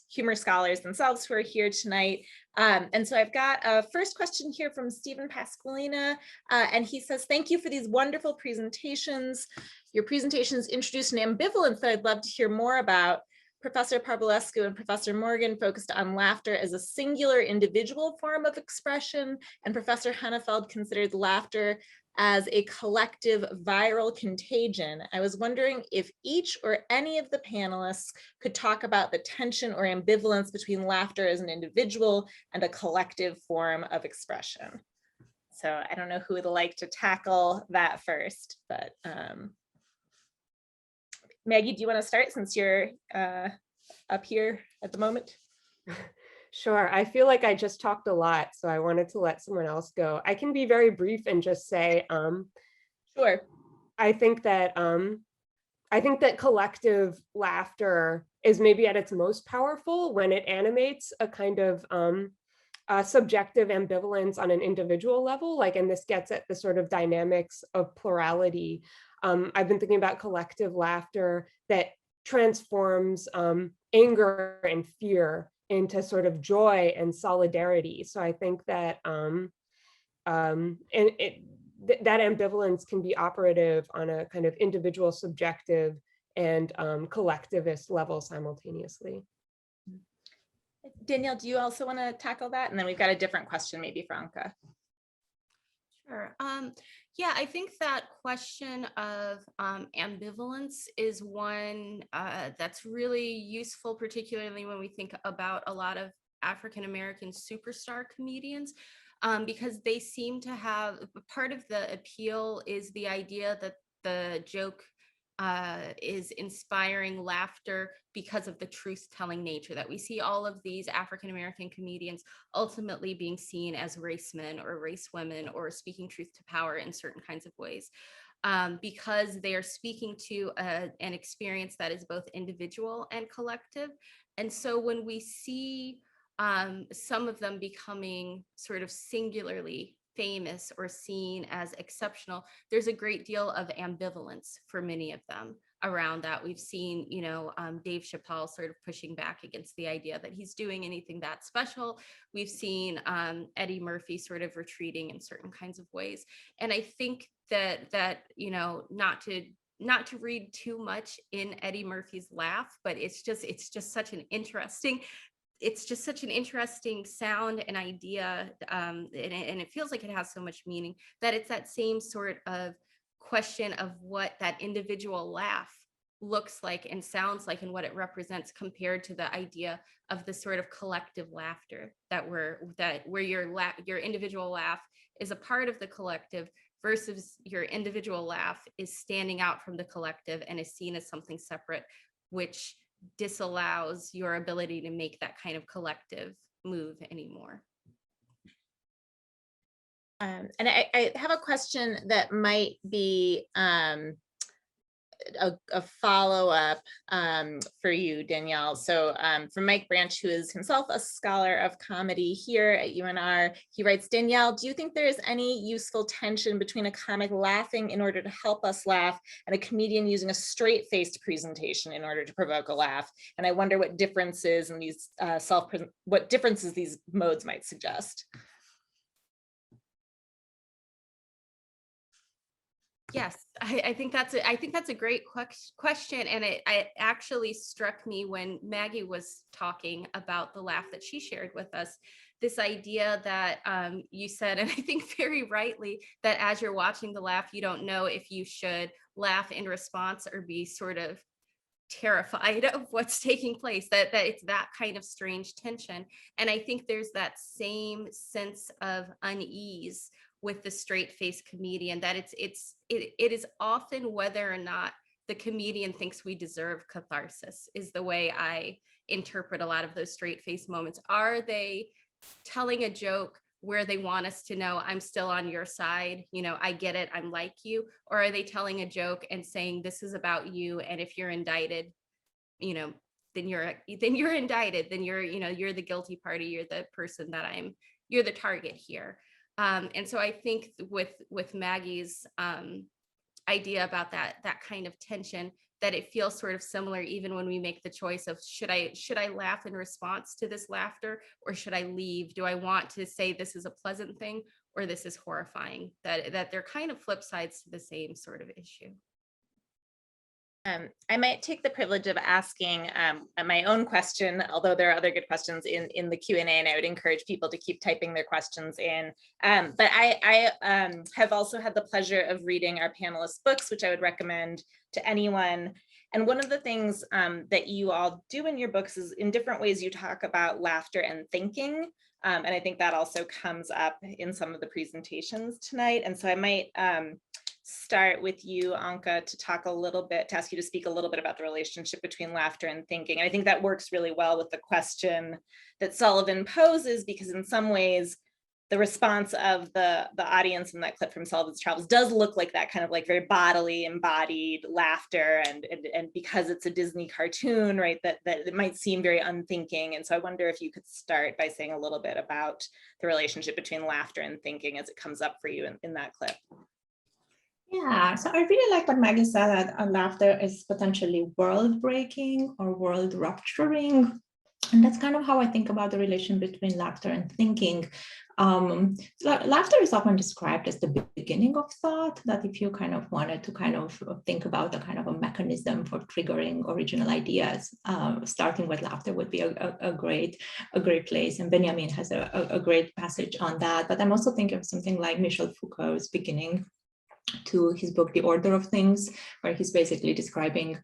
[SPEAKER 1] humor scholars themselves who are here tonight. And so I've got a first question here from Stephen Pasqualina, and he says, thank you for these wonderful presentations. Your presentations introduced an ambivalence that I'd love to hear more about. Professor Parvulescu and Professor Morgan focused on laughter as a singular individual form of expression, and Professor Hennefeld considered laughter as a collective viral contagion. I was wondering if each or any of the panelists could talk about the tension or ambivalence between laughter as an individual and a collective form of expression. So I don't know who would like to tackle that first, but Maggie, do you want to start since you're up here at the moment?
[SPEAKER 3] Sure. I feel like I just talked a lot, so I wanted to let someone else go. I can be very brief and just say,
[SPEAKER 1] sure.
[SPEAKER 3] I think that collective laughter is maybe at its most powerful when it animates a kind of subjective ambivalence on an individual level, and this gets at the sort of dynamics of plurality. I've been thinking about collective laughter that transforms anger and fear into sort of joy and solidarity. So I think that that ambivalence can be operative on a kind of individual, subjective, and collectivist level simultaneously.
[SPEAKER 1] Danielle, do you also want to tackle that? And then we've got a different question maybe for Anca.
[SPEAKER 2] Sure. Yeah, I think that question of ambivalence is one that's really useful, particularly when we think about a lot of African-American superstar comedians, because they seem to have, part of the appeal is the idea that the joke is inspiring laughter because of the truth-telling nature, that we see all of these African-American comedians ultimately being seen as race men or race women or speaking truth to power in certain kinds of ways, because they are speaking to an experience that is both individual and collective. And so when we see some of them becoming sort of singularly famous or seen as exceptional, there's a great deal of ambivalence for many of them around that. We've seen, Dave Chappelle sort of pushing back against the idea that he's doing anything that special. We've seen Eddie Murphy sort of retreating in certain kinds of ways. And I think that not to read too much in Eddie Murphy's laugh, but it's just such an interesting sound and idea, and it feels like it has so much meaning, that it's that same sort of question of what that individual laugh looks like and sounds like and what it represents compared to the idea of the sort of collective laughter where your individual laugh is a part of the collective versus your individual laugh is standing out from the collective and is seen as something separate, which disallows your ability to make that kind of collective move anymore.
[SPEAKER 1] And I have a question that might be a follow-up for you, Danielle. So from Mike Branch, who is himself a scholar of comedy here at UNR, he writes, Danielle, do you think there is any useful tension between a comic laughing in order to help us laugh and a comedian using a straight-faced presentation in order to provoke a laugh? And I wonder what differences in these these modes might suggest.
[SPEAKER 2] Yes, I think that's a great question, and it actually struck me when Maggie was talking about the laugh that she shared with us, this idea that you said, and I think very rightly, that as you're watching the laugh, you don't know if you should laugh in response or be sort of terrified of what's taking place, that it's that kind of strange tension. And I think there's that same sense of unease with the straight-faced comedian, that it is often whether or not the comedian thinks we deserve catharsis, is the way I interpret a lot of those straight-faced moments. Are they telling a joke where they want us to know, I'm still on your side, you know, I get it, I'm like you? Or are they telling a joke and saying, this is about you, and if you're indicted, you know, then you're indicted, then you're the guilty party, you're the person that you're the target here. And so I think with Maggie's idea about that kind of tension, that it feels sort of similar even when we make the choice of, should I laugh in response to this laughter, or should I leave? Do I want to say this is a pleasant thing, or this is horrifying? That they're kind of flip sides to the same sort of issue.
[SPEAKER 1] I might take the privilege of asking my own question, although there are other good questions in the Q&A, and I would encourage people to keep typing their questions in. But I have also had the pleasure of reading our panelists' books, which I would recommend to anyone. And one of the things that you all do in your books is, in different ways, you talk about laughter and thinking. And I think that also comes up in some of the presentations tonight. And so I might start with you, Anca, to ask you to speak a little bit about the relationship between laughter and thinking. And I think that works really well with the question that Sullivan poses, because in some ways, the response of the audience in that clip from Sullivan's Travels does look like that kind of like very bodily, embodied laughter, and because it's a Disney cartoon, right, that it might seem very unthinking. And so I wonder if you could start by saying a little bit about the relationship between laughter and thinking as it comes up for you in that clip.
[SPEAKER 4] Yeah, so I really like what Maggie said, that laughter is potentially world-breaking or world-rupturing. And that's kind of how I think about the relation between laughter and thinking. Laughter is often described as the beginning of thought, that if you kind of wanted to kind of think about a kind of a mechanism for triggering original ideas, starting with laughter would be a great place. And Benjamin has a great passage on that. But I'm also thinking of something like Michel Foucault's beginning to his book, The Order of Things, where he's basically describing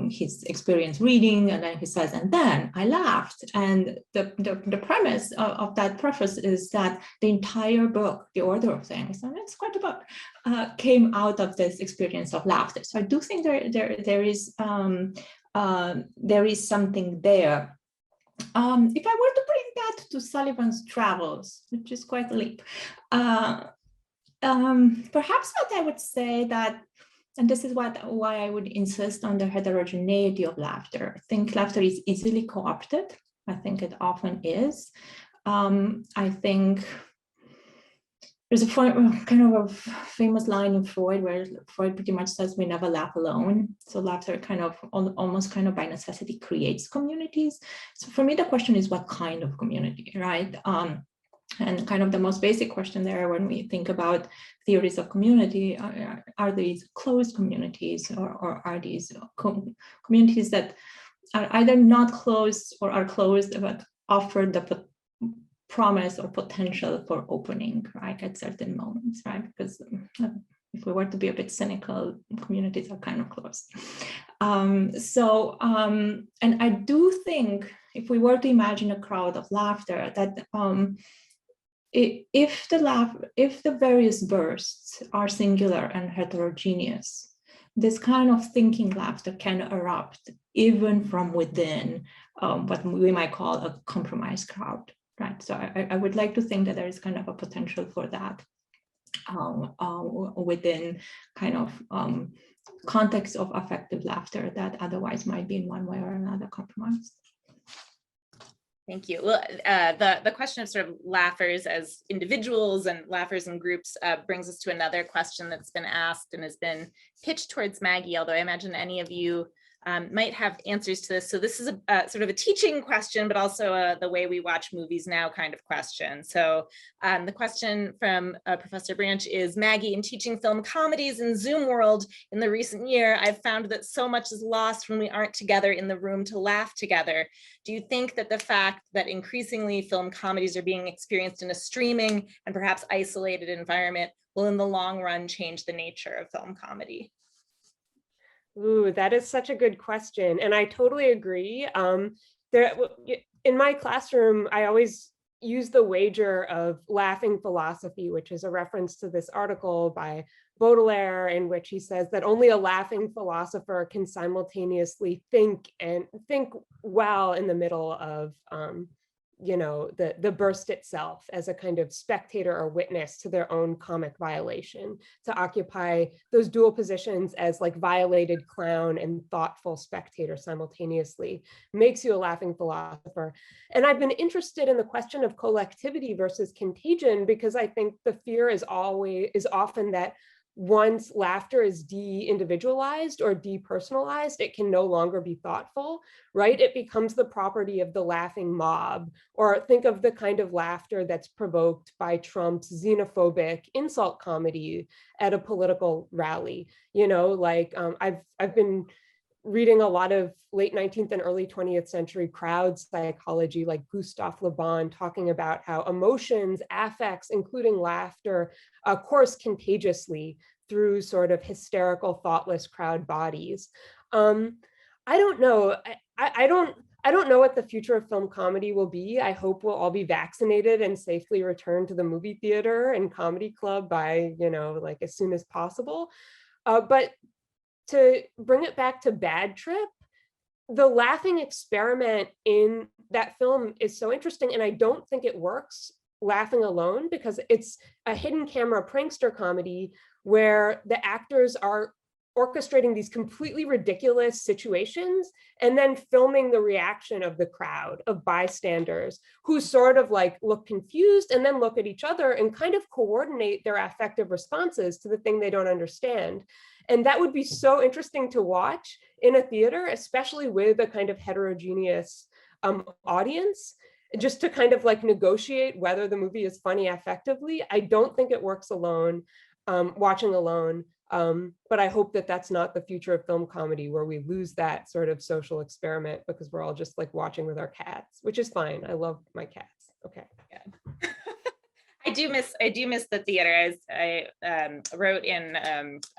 [SPEAKER 4] his experience reading, and then he says, and then I laughed. And the premise of that preface is that the entire book, The Order of Things, and it's quite a book, came out of this experience of laughter. So I do think there is something there. If I were to bring that to Sullivan's Travels, which is quite a leap, perhaps what I would say that, and this is why I would insist on the heterogeneity of laughter. I think laughter is easily co-opted. I think it often is. I think there's a kind of a famous line in Freud where Freud pretty much says we never laugh alone. So laughter kind of almost kind of by necessity creates communities. So for me, the question is what kind of community, right? And kind of the most basic question there when we think about theories of community, are these closed communities, or are these communities that are either not closed or are closed but offer the promise or potential for opening, right, at certain moments, right? Because if we were to be a bit cynical, communities are kind of closed. And I do think if we were to imagine a crowd of laughter, that if the various bursts are singular and heterogeneous, this kind of thinking laughter can erupt even from within what we might call a compromised crowd, right? So I would like to think that there is kind of a potential for that within kind of context of affective laughter that otherwise might be in one way or another compromised.
[SPEAKER 1] Thank you. Well, the question of sort of laughers as individuals and laughers in groups brings us to another question that's been asked and has been pitched towards Maggie, although I imagine any of you might have answers to this. So this is a sort of a teaching question, but also the way we watch movies now kind of question. So the question from Professor Branch is, Maggie, in teaching film comedies in Zoom world in the recent year, I've found that so much is lost when we aren't together in the room to laugh together. Do you think that the fact that increasingly film comedies are being experienced in a streaming and perhaps isolated environment will in the long run change the nature of film comedy?
[SPEAKER 3] Ooh, that is such a good question. And I totally agree. In my classroom, I always use the wager of laughing philosophy, which is a reference to this article by Baudelaire, in which he says that only a laughing philosopher can simultaneously think well in the middle of the burst itself, as a kind of spectator or witness to their own comic violation, to occupy those dual positions as like violated clown and thoughtful spectator simultaneously makes you a laughing philosopher. And I've been interested in the question of collectivity versus contagion, because I think the fear is often that once laughter is de-individualized or depersonalized, it can no longer be thoughtful, right? It becomes the property of the laughing mob. Or think of the kind of laughter that's provoked by Trump's xenophobic insult comedy at a political rally. I've been reading a lot of late 19th and early 20th century crowd psychology, like Gustave Le Bon, talking about how emotions, affects, including laughter, course contagiously through sort of hysterical, thoughtless crowd bodies. I don't know. I don't know what the future of film comedy will be. I hope we'll all be vaccinated and safely return to the movie theater and comedy club by, like as soon as possible. But to bring it back to Bad Trip, the laughing experiment in that film is so interesting, and I don't think it works laughing alone, because it's a hidden camera prankster comedy where the actors are orchestrating these completely ridiculous situations and then filming the reaction of the crowd, of bystanders, who sort of like look confused and then look at each other and kind of coordinate their affective responses to the thing they don't understand. And that would be so interesting to watch in a theater, especially with a kind of heterogeneous audience, just to kind of like negotiate whether the movie is funny affectively. I don't think it works alone, watching alone. But I hope that that's not the future of film comedy, where we lose that sort of social experiment because we're all just like watching with our cats, which is fine. I love my cats. Okay.
[SPEAKER 1] Yeah. I do miss the theater. I wrote in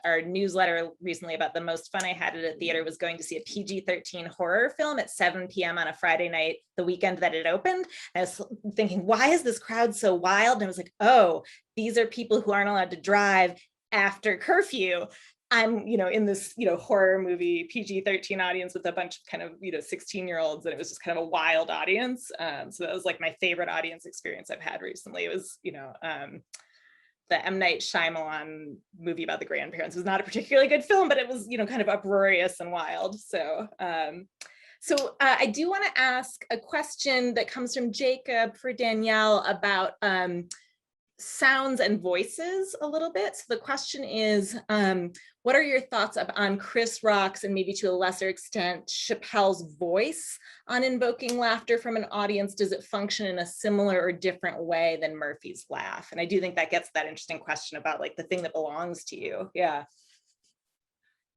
[SPEAKER 1] our newsletter recently about the most fun I had at a theater was going to see a PG-13 horror film at 7 p.m. on a Friday night, the weekend that it opened. I was thinking, why is this crowd so wild? And I was like, oh, these are people who aren't allowed to drive after curfew. I'm, in this, horror movie PG-13 audience with a bunch of kind of, 16-year-olds, and it was just kind of a wild audience. So that was like my favorite audience experience I've had recently. It was, the M. Night Shyamalan movie about the grandparents. It was not a particularly good film, but it was, kind of uproarious and wild. So, I do want to ask a question that comes from Jacob for Danielle about sounds and voices a little bit. So the question is, what are your thoughts on Chris Rock's, and maybe to a lesser extent, Chappelle's voice on invoking laughter from an audience? Does it function in a similar or different way than Murphy's laugh? And I do think that gets that interesting question about like the thing that belongs to you. Yeah.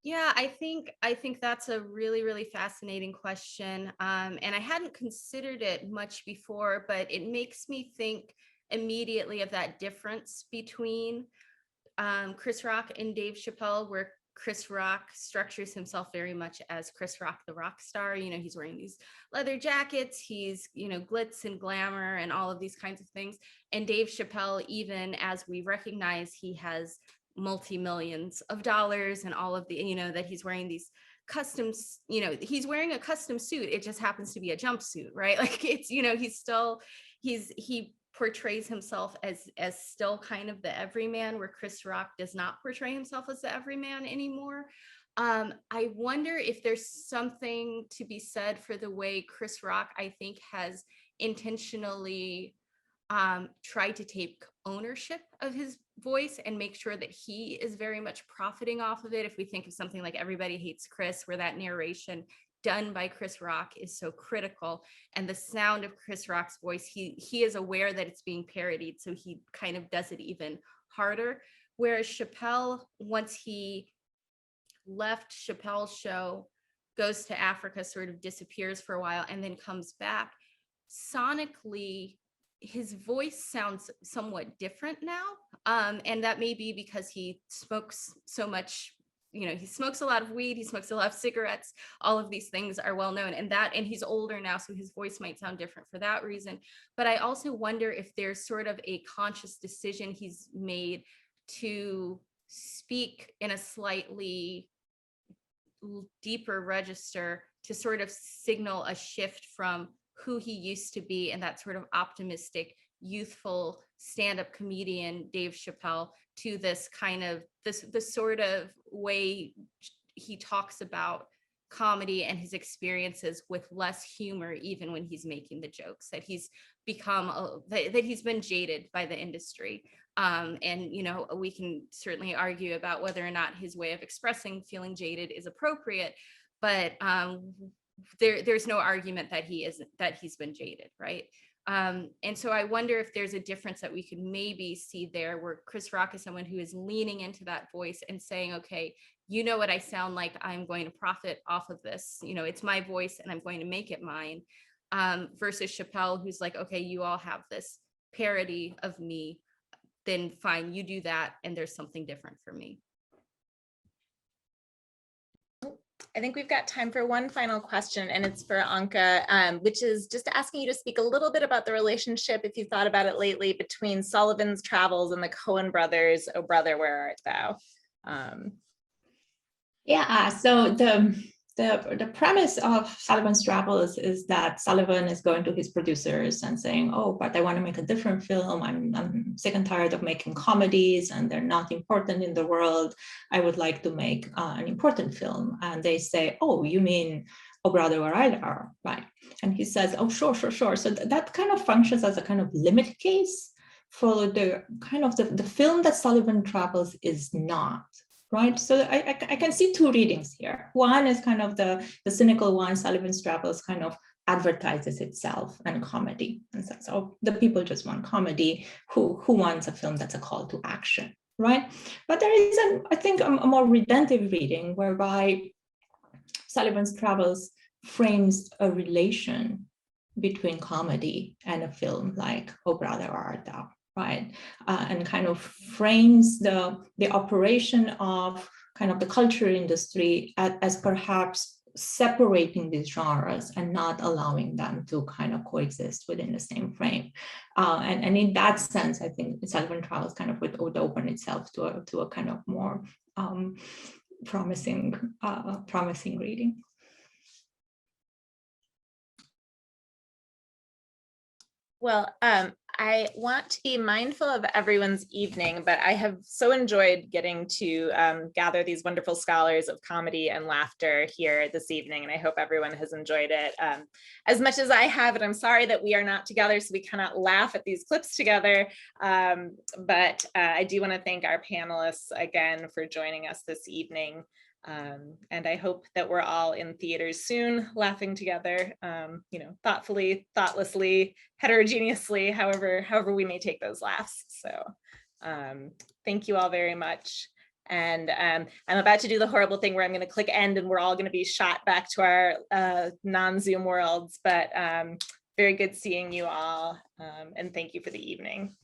[SPEAKER 2] Yeah, I think that's a really, really fascinating question. And I hadn't considered it much before, but it makes me think immediately of that difference between Chris Rock and Dave Chappelle, where Chris Rock structures himself very much as Chris Rock, the rock star. He's wearing these leather jackets, he's, glitz and glamour and all of these kinds of things. And Dave Chappelle, even as we recognize he has multi-millions of dollars and all of the, that he's wearing these customs, he's wearing a custom suit. It just happens to be a jumpsuit, right? Like it's, he portrays himself as still kind of the everyman, where Chris Rock does not portray himself as the everyman anymore. I wonder if there's something to be said for the way Chris Rock, I think, has intentionally try to take ownership of his voice and make sure that he is very much profiting off of it. If we think of something like Everybody Hates Chris, where that narration done by Chris Rock is so critical, and the sound of Chris Rock's voice, he is aware that it's being parodied, so he kind of does it even harder. Whereas Chappelle, once he left Chappelle's show, goes to Africa, sort of disappears for a while, and then comes back, sonically, his voice sounds somewhat different now. And that may be because he smokes so much, he smokes a lot of weed, he smokes a lot of cigarettes, all of these things are well known, and he's older now, so his voice might sound different for that reason. But I also wonder if there's sort of a conscious decision he's made to speak in a slightly deeper register to sort of signal a shift from who he used to be and that sort of optimistic, youthful stand-up comedian Dave Chappelle to this kind of the sort of way he talks about comedy and his experiences with less humor, even when he's making the jokes, that he's become that he's been jaded by the industry. And we can certainly argue about whether or not his way of expressing feeling jaded is appropriate, but there's no argument that he's been jaded, right? And so I wonder if there's a difference that we could maybe see there, where Chris Rock is someone who is leaning into that voice and saying, okay, you know what I sound like, I'm going to profit off of this. It's my voice and I'm going to make it mine. Versus Chappelle, who's like, okay, you all have this parody of me, then fine, you do that, and there's something different for me.
[SPEAKER 1] I think we've got time for one final question, and it's for Anca, which is just asking you to speak a little bit about the relationship, if you've thought about it lately, between Sullivan's travels and the Coen brothers, Oh Brother, Where Art Thou?
[SPEAKER 4] So the premise of Sullivan's travels is that Sullivan is going to his producers and saying, oh, but I want to make a different film. I'm sick and tired of making comedies and they're not important in the world. I would like to make an important film. And they say, oh, you mean Oh Brother, Where Art Thou, right? And he says, oh, sure. So that kind of functions as a kind of limit case for the kind of the film that Sullivan Travels is not. Right, so I can see two readings here. One is kind of the cynical one. Sullivan's Travels kind of advertises itself and comedy, and says, "Oh, the people just want comedy. Who wants a film that's a call to action?" Right? But there is, I think, a more redemptive reading whereby Sullivan's Travels frames a relation between comedy and a film like Oh Brother, Where Art Thou? Right, and kind of frames the operation of kind of the culture industry as perhaps separating these genres and not allowing them to kind of coexist within the same frame. And in that sense, I think Sullivan Travels kind of would open itself to a kind of more promising reading.
[SPEAKER 1] Well, I want to be mindful of everyone's evening, but I have so enjoyed getting to gather these wonderful scholars of comedy and laughter here this evening, and I hope everyone has enjoyed it as much as I have. And I'm sorry that we are not together, so we cannot laugh at these clips together. But I do want to thank our panelists again for joining us this evening. And I hope that we're all in theaters soon, laughing together, thoughtfully, thoughtlessly, heterogeneously, however we may take those laughs. So thank you all very much. And I'm about to do the horrible thing where I'm going to click end and we're all going to be shot back to our non-Zoom worlds, but very good seeing you all. And thank you for the evening.